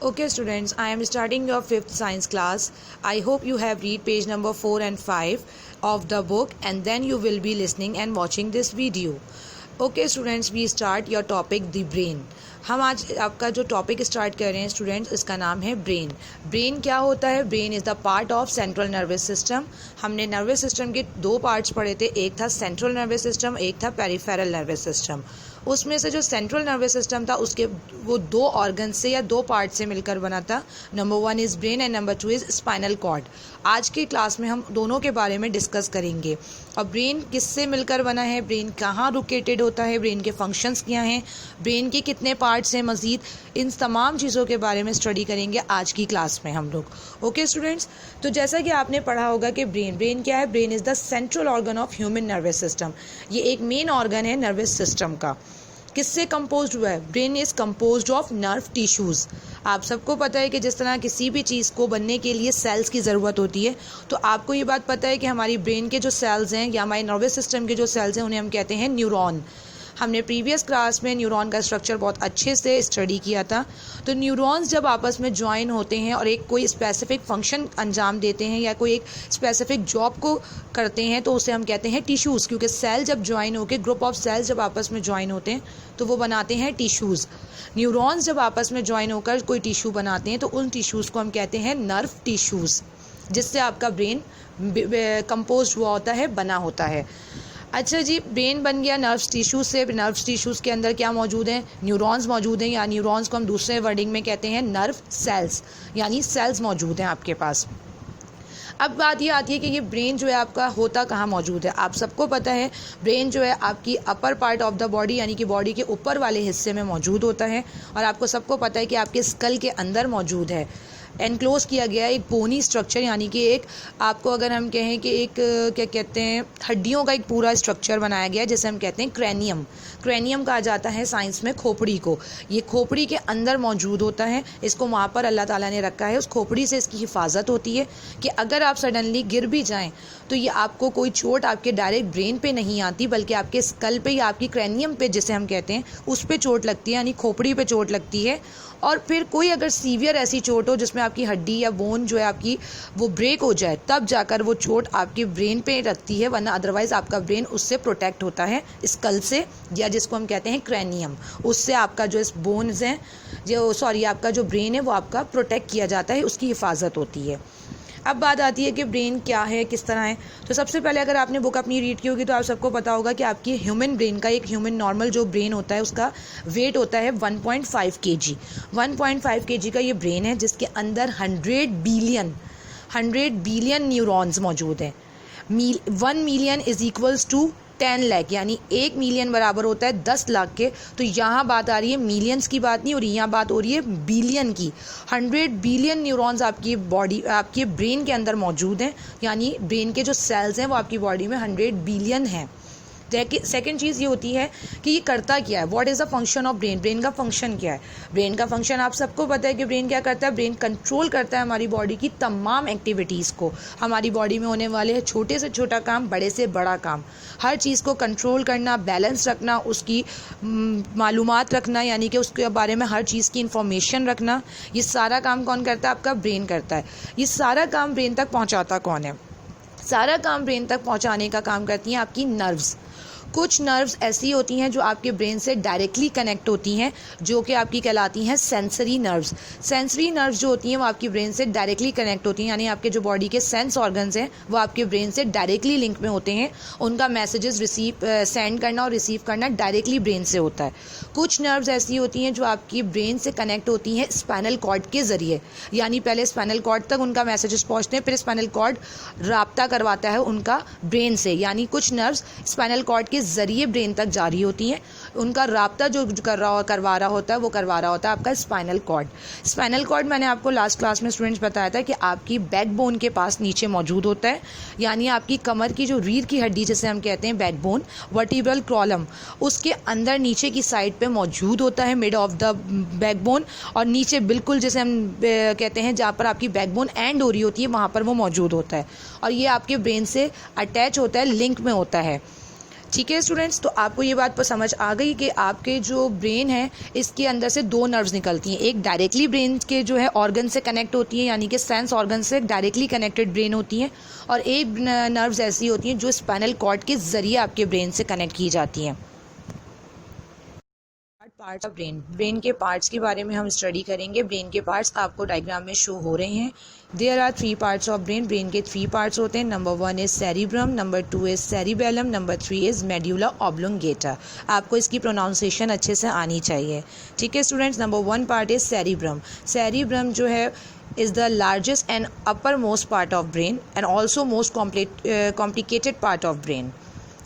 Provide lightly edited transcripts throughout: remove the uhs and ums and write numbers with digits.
Okay students, I am starting your 5th science class. I hope you have read page number 4 and 5 of the book and then you will be listening and watching this video. Okay students, we start your topic the brain. हम आज आपका जो topic start कर रहे हैं students, इसका नाम है ब्रेन. ब्रेन क्या होता है? Brain is the part of central nervous system. हमने नर्वस सिस्टम के दो पार्ट्स पढ़े थे, एक था सेंट्रल नर्वस सिस्टम, एक था पेरिफेरल नर्वस सिस्टम. उसमें से जो सेंट्रल नर्वस सिस्टम था उसके वो दो ऑर्गन से या दो पार्ट से मिलकर बना था. Number 1 is brain and number 2 is spinal cord. आज की क्लास में हम दोनों के बारे में डिस्कस करेंगे. और ब्रेन किससे मिलकर बना है, ब्रेन कहाँ लोकेटेड होता है, ब्रेन के फंक्शंस क्या हैं, ब्रेन के कितने पार्ट्स हैं, मज़ीद इन तमाम चीज़ों के बारे में स्टडी करेंगे आज की क्लास में हम लोग. ओके स्टूडेंट्स, तो जैसा कि आपने पढ़ा होगा कि ब्रेन क्या है? Brain is the central organ of human nervous system. ये एक मेन ऑर्गन है नर्वस सिस्टम का. किससे कंपोज्ड हुआ है? Brain is composed of nerve tissues. आप सबको पता है कि जिस तरह किसी भी चीज़ को बनने के लिए सेल्स की ज़रूरत होती है, तो आपको ये बात पता है कि हमारी ब्रेन के जो सेल्स हैं या हमारे नर्वस सिस्टम के जो सेल्स हैं उन्हें हम कहते हैं न्यूरॉन. हमने प्रीवियस क्लास में न्यूरॉन का स्ट्रक्चर बहुत अच्छे से स्टडी किया था. तो न्यूरॉन्स जब आपस में ज्वाइन होते हैं और एक कोई स्पेसिफिक फंक्शन अंजाम देते हैं या कोई एक स्पेसिफिक जॉब को करते हैं तो उसे हम कहते हैं टिश्यूज़. क्योंकि सेल जब ज्वाइन होकर, ग्रुप ऑफ सेल्स जब आपस में ज्वाइन होते हैं तो वो बनाते हैं टिश्यूज़. न्यूरॉन्स जब आपस में ज्वाइन होकर कोई टिश्यू बनाते हैं तो उन टिश्यूज़ को हम कहते हैं नर्व टिश्यूज़, जिससे आपका ब्रेन कंपोज हुआ होता है, बना होता है. अच्छा जी, ब्रेन बन गया नर्व्स टिश्यूज़ से. नर्व्स टिश्यूज़ के अंदर क्या मौजूद हैं? न्यूरॉन्स मौजूद हैं, या न्यूरॉन्स को हम दूसरे वर्डिंग में कहते हैं नर्व सेल्स, यानी सेल्स मौजूद हैं आपके पास. अब बात ये आती है कि ये ब्रेन जो है आपका होता कहाँ मौजूद है. आप सबको पता है ब्रेन जो है आपकी upper part of the body यानी कि बॉडी के ऊपर वाले हिस्से में मौजूद होता है. और आपको सबको पता है कि आपके स्कल के अंदर मौजूद है. एनक्लोज किया गया एक बोनी स्ट्रक्चर, यानी कि एक आपको अगर हम कहें कि एक क्या कहते हैं, हड्डियों का एक पूरा स्ट्रक्चर बनाया गया है जिसे हम कहते हैं क्रेनियम. क्रेनियम कहा जाता है साइंस में खोपड़ी को. ये खोपड़ी के अंदर मौजूद होता है. इसको वहाँ पर अल्लाह ताला ने रखा है. उस खोपड़ी से इसकी हिफाजत होती है कि अगर आप सडनली गिर भी जाएँ तो ये आपको कोई चोट आपके डायरेक्ट ब्रेन पे नहीं आती, बल्कि आपके स्कल पे या आपकी क्रेनियम पे जिसे हम कहते हैं उस पे चोट लगती है, यानी खोपड़ी पे चोट लगती है. और फिर कोई अगर सीवियर ऐसी चोट हो जिसमें आपकी हड्डी या बोन जो है आपकी वो ब्रेक हो जाए, तब जाकर वो चोट आपके ब्रेन पे लगती है, वरना अदरवाइज़ आपका ब्रेन उससे प्रोटेक्ट होता है, स्कल से, या जिसको हम कहते हैं क्रेनियम. उससे आपका जो इस बोन्स हैं आपका जो ब्रेन है वो आपका प्रोटेक्ट किया जाता है, उसकी हिफाजत होती है. अब बात आती है कि ब्रेन क्या है, किस तरह है. तो सबसे पहले अगर आपने बुक अपनी रीड की होगी तो आप सबको पता होगा कि आपकी ह्यूमन ब्रेन का, एक ह्यूमन नॉर्मल जो ब्रेन होता है उसका वेट होता है 1.5 kg. 1.5 kg का ये ब्रेन है जिसके अंदर 100 बिलियन न्यूरॉन्स मौजूद हैं. 1 million is equals to 10 lakh, यानी 1 मिलियन बराबर होता है 10 लाख के. तो यहाँ बात आ रही है मिलियंस की बात नहीं हो रही, यहाँ बात हो रही है बिलियन की. 100 बिलियन न्यूरॉन्स आपकी बॉडी, आपके ब्रेन के अंदर मौजूद हैं, यानी ब्रेन के जो सेल्स हैं वो आपकी बॉडी में 100 बिलियन हैं. सेकेंड चीज़ ये होती है कि ये करता क्या है, what is the function of brain. Brain का फंक्शन क्या है? ब्रेन का फंक्शन आप सबको पता है कि ब्रेन क्या करता है. ब्रेन कंट्रोल करता है हमारी बॉडी की तमाम एक्टिविटीज़ को. हमारी बॉडी में होने वाले छोटे से छोटा काम, बड़े से बड़ा काम, हर चीज़ को कंट्रोल करना, बैलेंस रखना, उसकी मालूमात रखना, यानी कि उसके बारे में हर चीज़ की इंफॉर्मेशन रखना, ये सारा काम कौन करता है? आपका ब्रेन करता है. ये सारा काम ब्रेन तक पहुँचाता कौन है? सारा काम ब्रेन तक पहुँचाने का काम करती हैं आपकी नर्व्स. कुछ नर्व्स ऐसी होती हैं जो आपके ब्रेन से डायरेक्टली कनेक्ट होती हैं, जो कि आपकी कहलाती हैं सेंसरी नर्व्स. सेंसरी नर्व्स जो होती हैं वो आपकी ब्रेन से डायरेक्टली कनेक्ट होती हैं, यानी आपके जो बॉडी के सेंस ऑर्गन्स हैं वो आपके ब्रेन से डायरेक्टली लिंक में होते हैं. उनका मैसेजेस सेंड करना और रिसीव करना डायरेक्टली ब्रेन से होता है. कुछ नर्व्स ऐसी होती हैं जो आपकी ब्रेन से कनेक्ट होती हैं स्पाइनल कॉर्ड के ज़रिए, यानी पहले स्पाइनल कॉर्ड तक उनका मैसेजेस पहुँचते हैं, फिर स्पाइनल कॉर्ड राब्ता करवाता है उनका ब्रेन से. यानी कुछ नर्व्स स्पाइनल कॉर्ड के ज़रिए ब्रेन तक जारी होती हैं. उनका राब्ता जो करवा रहा होता है आपका स्पाइनल कॉर्ड. स्पाइनल कॉर्ड मैंने आपको लास्ट क्लास में स्टूडेंट्स बताया था कि आपकी बैकबोन के पास नीचे मौजूद होता है, यानी आपकी कमर की जो रीढ़ की हड्डी जिसे हम कहते हैं बैकबोन, वर्टिब्रल कॉलम, उसके अंदर नीचे की साइड पे मौजूद होता है, मिड ऑफ द बैकबोन. और नीचे बिल्कुल जैसे हम कहते हैं जहाँ पर आपकी बैकबोन एंड हो रही होती है वहाँ पर वो मौजूद होता है. और ये आपके ब्रेन से अटैच होता है, लिंक में होता है. ठीक है स्टूडेंट्स, तो आपको ये बात पर समझ आ गई कि आपके जो ब्रेन है इसके अंदर से दो नर्व्स निकलती हैं। एक डायरेक्टली ब्रेन के जो है ऑर्गन से कनेक्ट होती है, यानी कि सेंस ऑर्गन से डायरेक्टली कनेक्टेड ब्रेन होती हैं, और एक नर्व्स ऐसी होती हैं जो स्पाइनल कॉर्ड के ज़रिए आपके ब्रेन से कनेक्ट की जाती हैं। पार्ट्स ऑफ ब्रेन के पार्ट्स के बारे में हम स्टडी करेंगे। ब्रेन के पार्ट्स आपको डायग्राम में शो हो रहे हैं। There are 3 parts of brain के 3 पार्ट्स होते हैं। Number 1 is cerebrum, number 2 is cerebellum, number 3 is medulla oblongata. आपको इसकी प्रोनाउंसिएशन अच्छे से आनी चाहिए। ठीक है students, number 1 part is cerebrum. Cerebrum जो है is the largest and uppermost part of brain and also most complicated part of brain।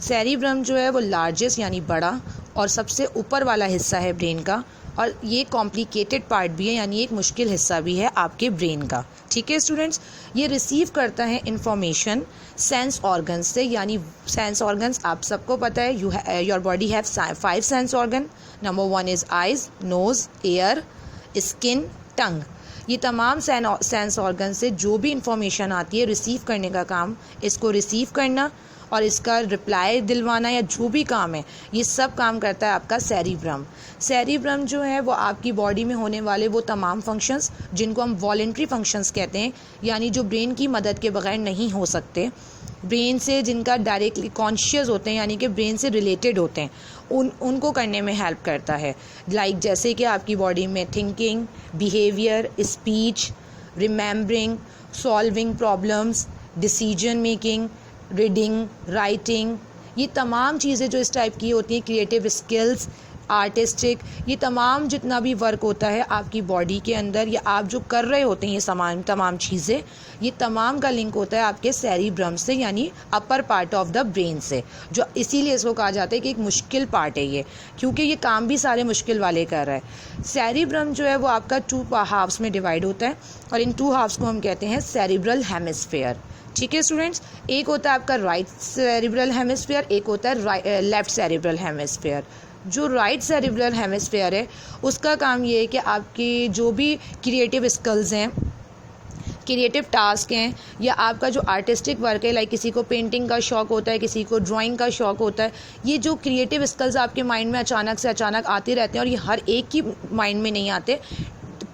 Cerebrum जो है वो लार्जेस्ट यानी बड़ा और सबसे ऊपर वाला हिस्सा है ब्रेन का, और ये कॉम्प्लिकेटेड पार्ट भी है, यानी एक मुश्किल हिस्सा भी है आपके ब्रेन का। ठीक है स्टूडेंट्स, ये रिसीव करता है इंफॉर्मेशन सेंस ऑर्गन से, यानी सेंस ऑर्गन्स आप सबको पता है your body have 5 sense organ. Number 1 is eyes, nose, ear, skin, tongue. ये तमाम सेंस ऑर्गन से जो भी इंफॉर्मेशन आती है रिसीव करने का काम, इसको रिसीव करना और इसका रिप्लाई दिलवाना या जो भी काम है, ये सब काम करता है आपका सेरिब्रम। सेरिब्रम जो है वो आपकी बॉडी में होने वाले वो तमाम फंक्शंस जिनको हम वॉलेंट्री फंक्शंस कहते हैं, यानी जो ब्रेन की मदद के बगैर नहीं हो सकते, ब्रेन से जिनका डायरेक्टली कॉन्शियस होते हैं यानी कि ब्रेन से रिलेटेड होते हैं, उनको करने में हेल्प करता है। लाइक जैसे कि आपकी बॉडी में thinking, behaviour, speech, remembering, solving problems, decision making, reading, writing, ये तमाम चीज़ें जो इस टाइप की होती हैं, क्रिएटिव स्किल्स, आर्टिस्टिक, ये तमाम जितना भी वर्क होता है आपकी बॉडी के अंदर या आप जो कर रहे होते हैं ये तमाम चीज़ें, ये तमाम का लिंक होता है आपके सेरिब्रम से, यानी upper part of the brain से, जो इसीलिए इसको कहा जाता है कि एक मुश्किल पार्ट है ये, क्योंकि ये काम भी सारे मुश्किल वाले कर रहा है। सेरिब्रम जो है वो आपका 2 हाफ्स में डिवाइड होता है, और इन 2 हाफ्स को हम कहते हैं सेरिब्रल हेमिस्फीयर। ठीक है स्टूडेंट्स, एक होता है आपका राइट सेरिब्रल हेमिस्फीयर, एक होता है लेफ्ट सेरिब्रल हेमिस्फीयर। जो राइट सेरिब्रल हेमिस्फीयर है उसका काम ये है कि आपकी जो भी क्रिएटिव स्किल्स हैं, क्रिएटिव टास्क हैं, या आपका जो आर्टिस्टिक वर्क है, लाइक किसी को पेंटिंग का शौक़ होता है, किसी को ड्राइंग का शौक़ होता है, ये जो क्रिएटिव स्किल्स आपके माइंड में अचानक से अचानक आते रहते हैं, और ये हर एक की माइंड में नहीं आते,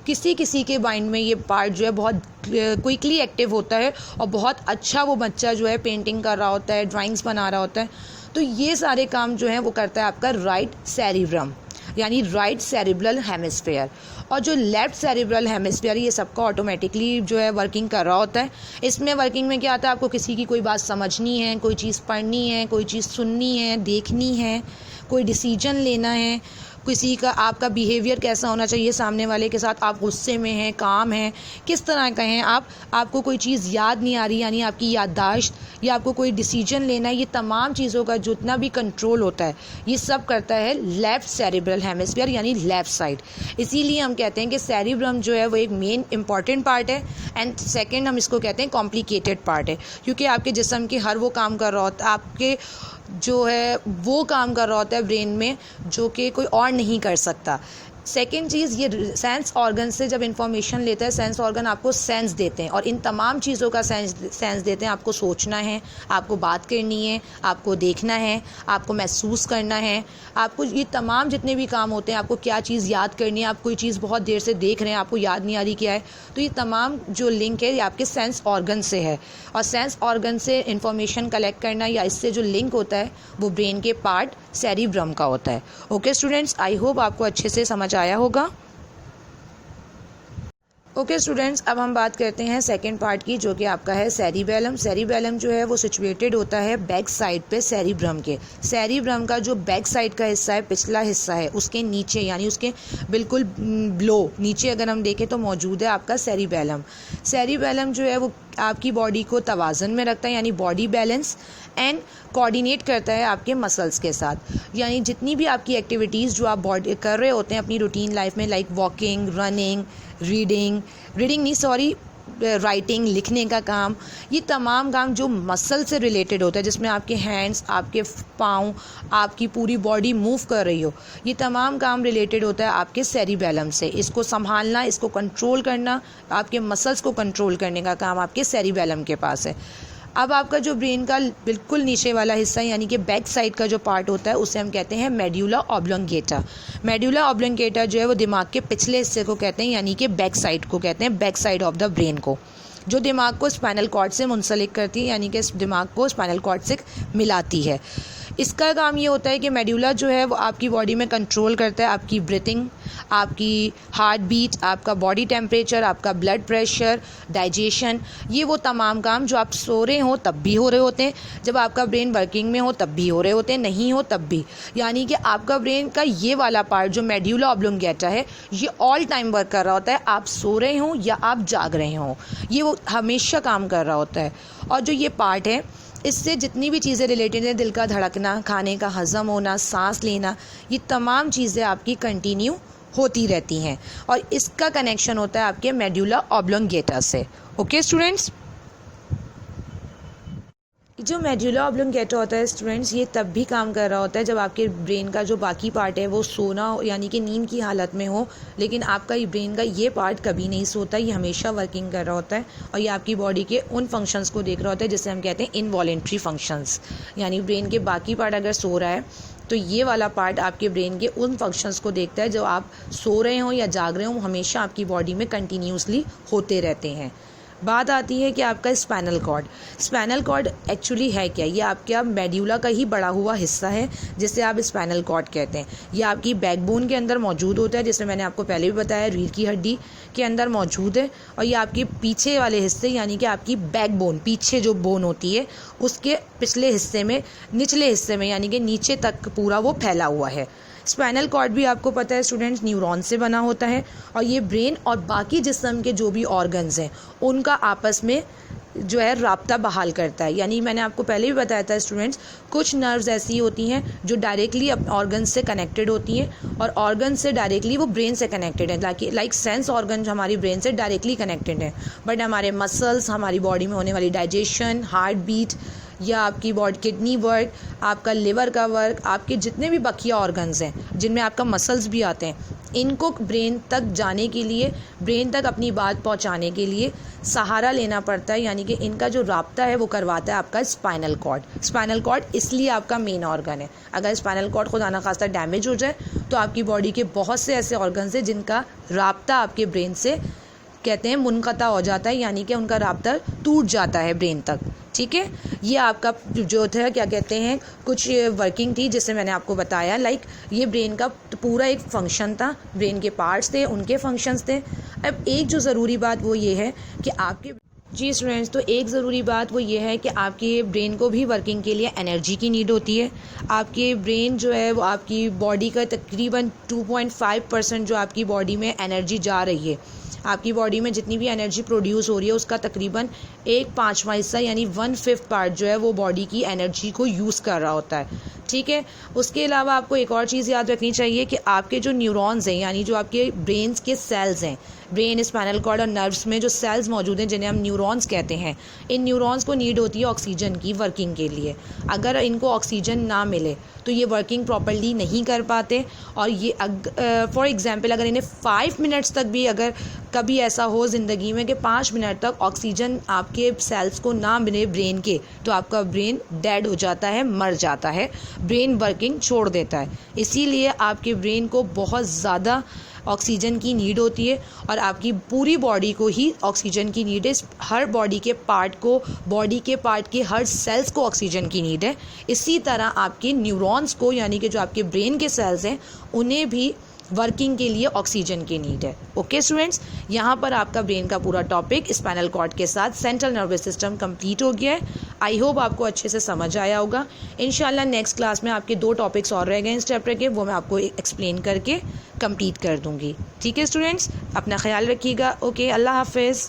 किसी किसी के माइंड में ये पार्ट जो है बहुत क्विकली एक्टिव होता है, और बहुत अच्छा वो बच्चा जो है पेंटिंग कर रहा होता है, ड्राइंग्स बना रहा होता है। तो ये सारे काम जो हैं वो करता है आपका राइट सेरिब्रम, यानी राइट सेरिब्रल हेमिस्फीयर। और जो लेफ्ट सेरिब्रल हेमिस्फीयर, ये सबका ऑटोमेटिकली जो है वर्किंग कर रहा होता है। इसमें वर्किंग में क्या आता है, आपको किसी की कोई बात समझनी है, कोई चीज़ पढ़नी है, कोई चीज़ सुननी है, देखनी है, कोई डिसीजन लेना है, किसी का आपका बिहेवियर कैसा होना चाहिए सामने वाले के साथ, आप गुस्से में हैं, काम हैं, किस तरह का हैं आप, आपको कोई चीज़ याद नहीं आ रही, यानी आपकी याददाश्त, या आपको कोई डिसीजन लेना है, ये तमाम चीज़ों का जितना भी कंट्रोल होता है ये सब करता है लेफ़्ट सेरिब्रल हेमिस्फीयर, यानी लेफ़्ट साइड। इसीलिए हम कहते हैं कि सेरिब्रम जो है वो एक मेन इंपॉर्टेंट पार्ट है, एंड सेकेंड हम इसको कहते हैं कॉम्प्लिकेटेड पार्ट है, क्योंकि आपके जिस्म के हर वो काम कर रहा होता है, आपके जो है वो काम कर रहा होता है ब्रेन में जो कि कोई और नहीं कर सकता। सेकेंड चीज़, ये सेंस ऑर्गन से जब इंफॉर्मेशन लेता है, सेंस ऑर्गन आपको सेंस देते हैं, और इन तमाम चीज़ों का सेंस देते हैं। आपको सोचना है, आपको बात करनी है, आपको देखना है, आपको महसूस करना है, आपको ये तमाम जितने भी काम होते हैं, आपको क्या चीज़ याद करनी है, आप कोई चीज़ बहुत देर से देख रहे हैं, आपको याद नहीं आ रही क्या है, तो ये तमाम जो लिंक है ये आपके सेंस ऑर्गन से है। और सेंस ऑर्गन से इंफॉर्मेशन कलेक्ट करना या इससे जो लिंक होता है वो ब्रेन के पार्ट सेरिब्रम का होता है। ओके स्टूडेंट्स, आई होप आपको अच्छे से समझ आया होगा। ओके स्टूडेंट्स, अब हम बात करते हैं सेकंड पार्ट की, जो कि आपका है सेरिबेलम। सेरिबेलम जो है वो सिचुएटेड होता है बैक साइड पे सेरिब्रम के। सेरिब्रम का जो बैक साइड का हिस्सा है, पिछला हिस्सा है, उसके नीचे यानी उसके बिल्कुल बिलो नीचे अगर हम देखें तो मौजूद है आपका सेरिबेलम। सेरिबेलम जो है वो आपकी बॉडी को तवाज़न में रखता है, यानी बॉडी बैलेंस, एंड कोऑर्डिनेट करता है आपके मसल्स के साथ। यानी जितनी भी आपकी एक्टिविटीज़ जो आप बॉडी कर रहे होते हैं अपनी रूटीन लाइफ में, लाइक वॉकिंग, रनिंग, राइटिंग, लिखने का काम, ये तमाम काम जो मसल से रिलेटेड होता है, जिसमें आपके हैंड्स, आपके पाँव, आपकी पूरी बॉडी मूव कर रही हो, ये तमाम काम रिलेटेड होता है आपके सेरिबेलम से। इसको संभालना, इसको कंट्रोल करना, आपके मसल्स को कंट्रोल करने का काम आपके सेरिबेलम के पास है। अब आपका जो ब्रेन का बिल्कुल नीचे वाला हिस्सा यानी कि बैक साइड का जो पार्ट होता है उसे हम कहते हैं मेड्यूला ऑब्लोंगेटा। मेड्यूला ऑब्लोंगेटा जो है वो दिमाग के पिछले हिस्से को कहते हैं, यानी कि बैक साइड को कहते हैं, back side of the brain को, जो दिमाग को स्पाइनल कॉर्ड से मुंसलिक करती है, यानी कि दिमाग को स्पाइनल कॉर्ड से मिलाती है। इसका काम ये होता है कि मेड्यूला जो है वो आपकी बॉडी में कंट्रोल करता है आपकी ब्रीथिंग, आपकी हार्ट बीट, आपका बॉडी टेम्परेचर, आपका ब्लड प्रेशर, डाइजेशन, ये वो तमाम काम जो आप सो रहे हो तब भी हो रहे होते हैं, जब आपका ब्रेन वर्किंग में हो तब भी हो रहे होते हैं, नहीं हो तब भी। यानी कि आपका ब्रेन का ये वाला पार्ट जो मेड्यूला ऑब्लोंगेटा है ये ऑल टाइम वर्क कर रहा होता है, आप सो रहे हो या आप जाग रहे हो, ये वो हमेशा काम कर रहा होता है। और जो ये पार्ट है इससे जितनी भी चीज़ें रिलेटेड हैं, दिल का धड़कना, खाने का हज़म होना, सांस लेना, ये तमाम चीज़ें आपकी कंटिन्यू होती रहती हैं और इसका कनेक्शन होता है आपके मेड्यूला ऑब्लोंगेटा से। ओके स्टूडेंट्स, जो मेड्यूला ऑब्लोंगेटा होता है स्टूडेंट्स, ये तब भी काम कर रहा होता है जब आपके ब्रेन का जो बाकी पार्ट है वो सोना यानी कि नींद की हालत में हो, लेकिन आपका ये ब्रेन का ये पार्ट कभी नहीं सोता, ये हमेशा वर्किंग कर रहा होता है और ये आपकी बॉडी के उन फंक्शंस को देख रहा होता है जिसे हम कहते हैं इनवॉलेंट्री फंक्शंस। यानी ब्रेन के बाकी पार्ट अगर सो रहा है तो ये वाला पार्ट आपके ब्रेन के उन फंक्शंस को देखता है जो आप सो रहे हो या जाग रहे हो, हमेशा आपकी बॉडी में कंटिन्यूसली होते रहते हैं। बात आती है कि आपका spinal cord. Spinal cord actually है क्या? ये आपके मेड्यूला का ही बड़ा हुआ हिस्सा है जिसे आप स्पाइनल कॉर्ड कहते हैं। ये आपकी बैकबोन के अंदर मौजूद होता है, जैसे मैंने आपको पहले भी बताया, रीढ़ की हड्डी के अंदर मौजूद है। और ये आपके पीछे वाले हिस्से यानी कि आपकी बैकबोन, पीछे जो बोन होती है उसके पिछले हिस्से में, निचले हिस्से में यानी कि नीचे तक पूरा वो फैला हुआ है। स्पाइनल कॉर्ड भी आपको पता है स्टूडेंट्स न्यूरॉन से बना होता है और ये ब्रेन और बाकी जिस्म के जो भी ऑर्गन्स हैं उनका आपस में जो है राब्ता बहाल करता है। यानी मैंने आपको पहले भी बताया था स्टूडेंट्स, कुछ नर्व्स ऐसी होती हैं जो डायरेक्टली ऑर्गन से कनेक्टेड होती हैं और ऑर्गन से डायरेक्टली वो ब्रेन से कनेक्टेड है, लाइक सेंस ऑर्गन जो हमारी ब्रेन से डायरेक्टली कनेक्टेड है। बट हमारे मसल्स, हमारी बॉडी में होने वाली डाइजेशन, हार्ट बीट या आपकी बॉडी किडनी वर्क, आपका लिवर का वर्क, आपके जितने भी बकिया ऑर्गन्स हैं जिनमें आपका मसल्स भी आते हैं, इनको ब्रेन तक जाने के लिए, ब्रेन तक अपनी बात पहुंचाने के लिए सहारा लेना पड़ता है। यानी कि इनका जो राब्ता है वो करवाता है आपका स्पाइनल कॉर्ड। स्पाइनल कॉर्ड इसलिए आपका मेन ऑर्गन है। अगर स्पाइनल कॉर्ड खुदा ना खास्ता डैमेज हो जाए तो आपकी बॉडी के बहुत से ऐसे ऑर्गन्स हैं जिनका राब्ता आपके ब्रेन से कहते हैं मुनक़ता हो जाता है, यानी कि उनका राब्ता टूट जाता है ब्रेन तक। ठीक है, ये आपका जो था क्या कहते हैं, कुछ वर्किंग थी जिससे मैंने आपको बताया, लाइक ये ब्रेन का पूरा एक फंक्शन था, ब्रेन के पार्ट्स थे, उनके फंक्शंस थे। अब एक जो ज़रूरी बात वो ये है कि आपके जी स्टूडेंट्स, तो एक ज़रूरी बात वो ये है कि आपके ब्रेन को भी वर्किंग के लिए एनर्जी की नीड होती है। आपके ब्रेन जो है वो आपकी बॉडी का तकरीबन 2.5% जो आपकी बॉडी में एनर्जी जा रही है, आपकी बॉडी में जितनी भी एनर्जी प्रोड्यूस हो रही है उसका तकरीबन 1/5 हिस्सा यानी 1/5 पार्ट जो है वो बॉडी की एनर्जी को यूज़ कर रहा होता है। ठीक है, उसके अलावा आपको एक और चीज़ याद रखनी चाहिए कि आपके जो न्यूरॉन्स हैं, यानी जो आपके ब्रेन्स के सेल्स हैं, ब्रेन, स्पाइनल कॉर्ड और नर्व्स में जो सेल्स मौजूद हैं जिन्हें हम न्यूरॉन्स कहते हैं, इन न्यूरॉन्स को नीड होती है ऑक्सीजन की वर्किंग के लिए। अगर इनको ऑक्सीजन ना मिले तो ये वर्किंग प्रॉपर्ली नहीं कर पाते और ये फॉर एग्जांपल अगर इन्हें 5 मिनट्स तक भी, अगर कभी ऐसा हो ज़िंदगी में कि 5 मिनट तक ऑक्सीजन आपके सेल्स को ना मिले ब्रेन के, तो आपका ब्रेन डेड हो जाता है, मर जाता है, ब्रेन वर्किंग छोड़ देता है। इसीलिए आपके ब्रेन को बहुत ज़्यादा ऑक्सीजन की नीड होती है और आपकी पूरी बॉडी को ही ऑक्सीजन की नीड है। हर बॉडी के पार्ट को, बॉडी के पार्ट के हर सेल्स को ऑक्सीजन की नीड है। इसी तरह आपके न्यूरॉन्स को, यानी कि जो आपके ब्रेन के सेल्स हैं, उन्हें भी वर्किंग के लिए ऑक्सीजन की नीड है। ओके स्टूडेंट्स, यहाँ पर आपका ब्रेन का पूरा टॉपिक स्पाइनल कॉर्ड के साथ सेंट्रल नर्वस सिस्टम कंप्लीट हो गया है। आई होप आपको अच्छे से समझ आया होगा। इंशाल्लाह नेक्स्ट क्लास में आपके 2 टॉपिक्स और रह गए इस चैप्टर के, वो मैं आपको एक्सप्लेन करके कंप्लीट कर दूँगी। ठीक है स्टूडेंट्स, अपना ख्याल रखिएगा। ओके, अल्लाह हाफिज़।